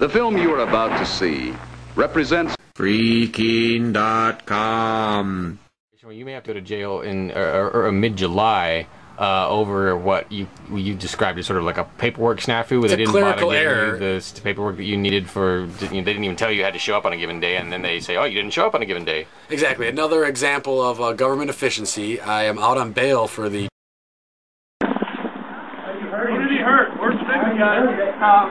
The film you are about to see represents Freaking.com. You may have to go to jail in or mid-July over what you described as sort of like a paperwork snafu, where they didn't bother giving you the paperwork that you needed for. They didn't even tell you had to show up on a given day, and then they say, "Oh, you didn't show up on a given day." Exactly. Another example of government efficiency. I am out on bail for the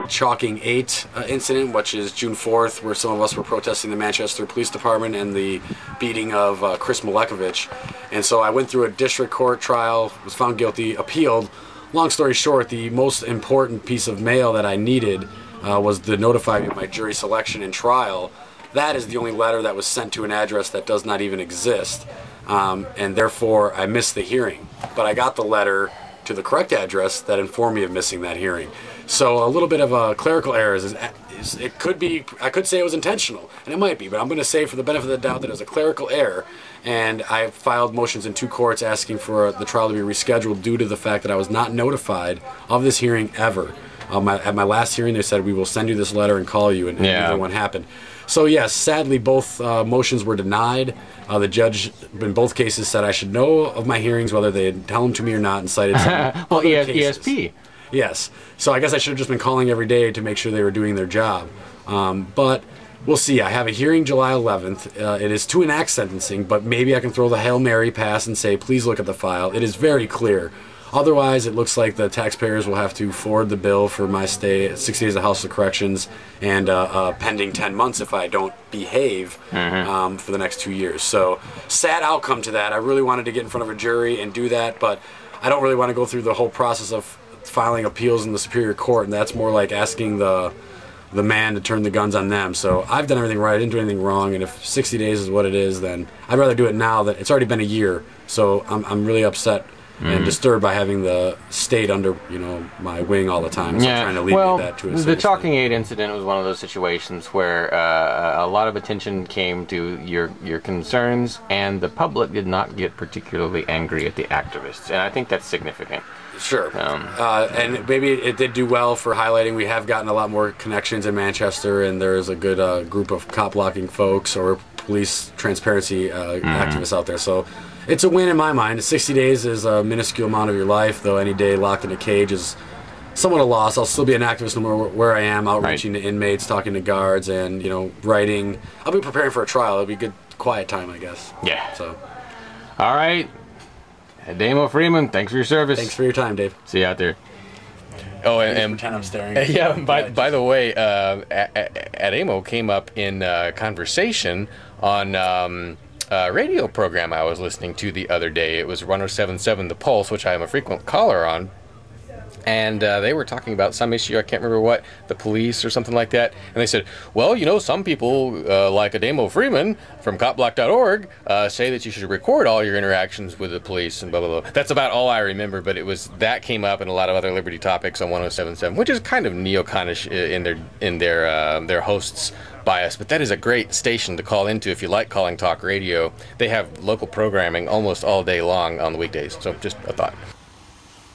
Chalking 8 incident, which is June 4th, where some of us were protesting the Manchester Police Department and the beating of Chris Milekovich. And so I went through a district court trial, was found guilty, appealed. Long story short, the most important piece of mail that I needed was to notify me of my jury selection and trial. That is the only letter that was sent to an address that does not even exist, and therefore I missed the hearing. But I got the letter to the correct address that informed me of missing that hearing. So a little bit of a clerical error. It could be, I could say it was intentional, and it might be, but I'm going to say for the benefit of the doubt that it was a clerical error, and I filed motions in 2 courts asking for the trial to be rescheduled due to the fact that I was not notified of this hearing ever. At my last hearing, they said, we will send you this letter and call you, and neither one happened. So yes, sadly, both motions were denied. The judge, in both cases, said I should know of my hearings, whether they tell them to me or not, and cited some well, other cases. ESP. Yes. So I guess I should have just been calling every day to make sure they were doing their job. But we'll see. I have a hearing July 11th. It is to enact sentencing, but maybe I can throw the Hail Mary pass and say, please look at the file. It is very clear. Otherwise, it looks like the taxpayers will have to forward the bill for my stay, 60 days of House of Corrections, and pending 10 months if I don't behave for the next 2 years. So, sad outcome to that. I really wanted to get in front of a jury and do that, but I don't really want to go through the whole process of filing appeals in the Superior Court, and that's more like asking the man to turn the guns on them. So I've done everything right, I didn't do anything wrong, and if 60 days is what it is, then I'd rather do it now. That it's already been a year, so I'm really upset and disturbed by having the state under, my wing all the time. So I'm trying to alleviate that to a the Chalking 8 incident was one of those situations where a lot of attention came to your concerns, and the public did not get particularly angry at the activists, and I think that's significant. Sure. And maybe it did do well for highlighting. We have gotten a lot more connections in Manchester, and there's a good group of cop-blocking folks or police transparency activists out there. So it's a win in my mind. 60 days is a minuscule amount of your life, though any day locked in a cage is somewhat a loss. I'll still be an activist no matter where I am, outreaching to inmates, talking to guards, and, writing. I'll be preparing for a trial. It'll be good quiet time, I guess. Yeah. So. All right. Damo Freeman, thanks for your service. Thanks for your time, Dave. See you out there. Oh, and pretend I'm staring. Yeah. By the way, Adamo came up in conversation on a radio program I was listening to the other day. It was 107.7 The Pulse, which I am a frequent caller on. And they were talking about some issue, I can't remember what, the police or something like that. And they said, well, some people like Adamo Freeman from copblock.org say that you should record all your interactions with the police and blah, blah, blah. That's about all I remember, but that came up in a lot of other Liberty topics on 107.7, which is kind of neoconish in their hosts' bias. But that is a great station to call into if you like calling talk radio. They have local programming almost all day long on the weekdays. So just a thought.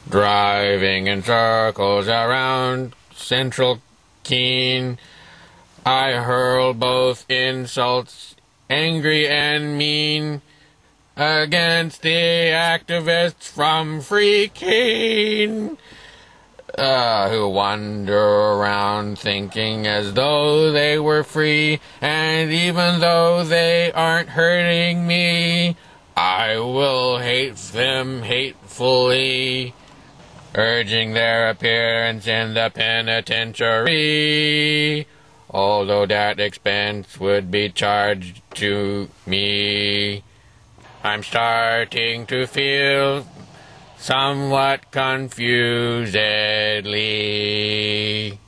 Driving in circles around Central Keene, I hurl both insults, angry and mean, against the activists from Free Keene, who wander around thinking as though they were free, and even though they aren't hurting me, I will hate them hatefully, urging their appearance in the penitentiary, although that expense would be charged to me. I'm starting to feel somewhat confusedly.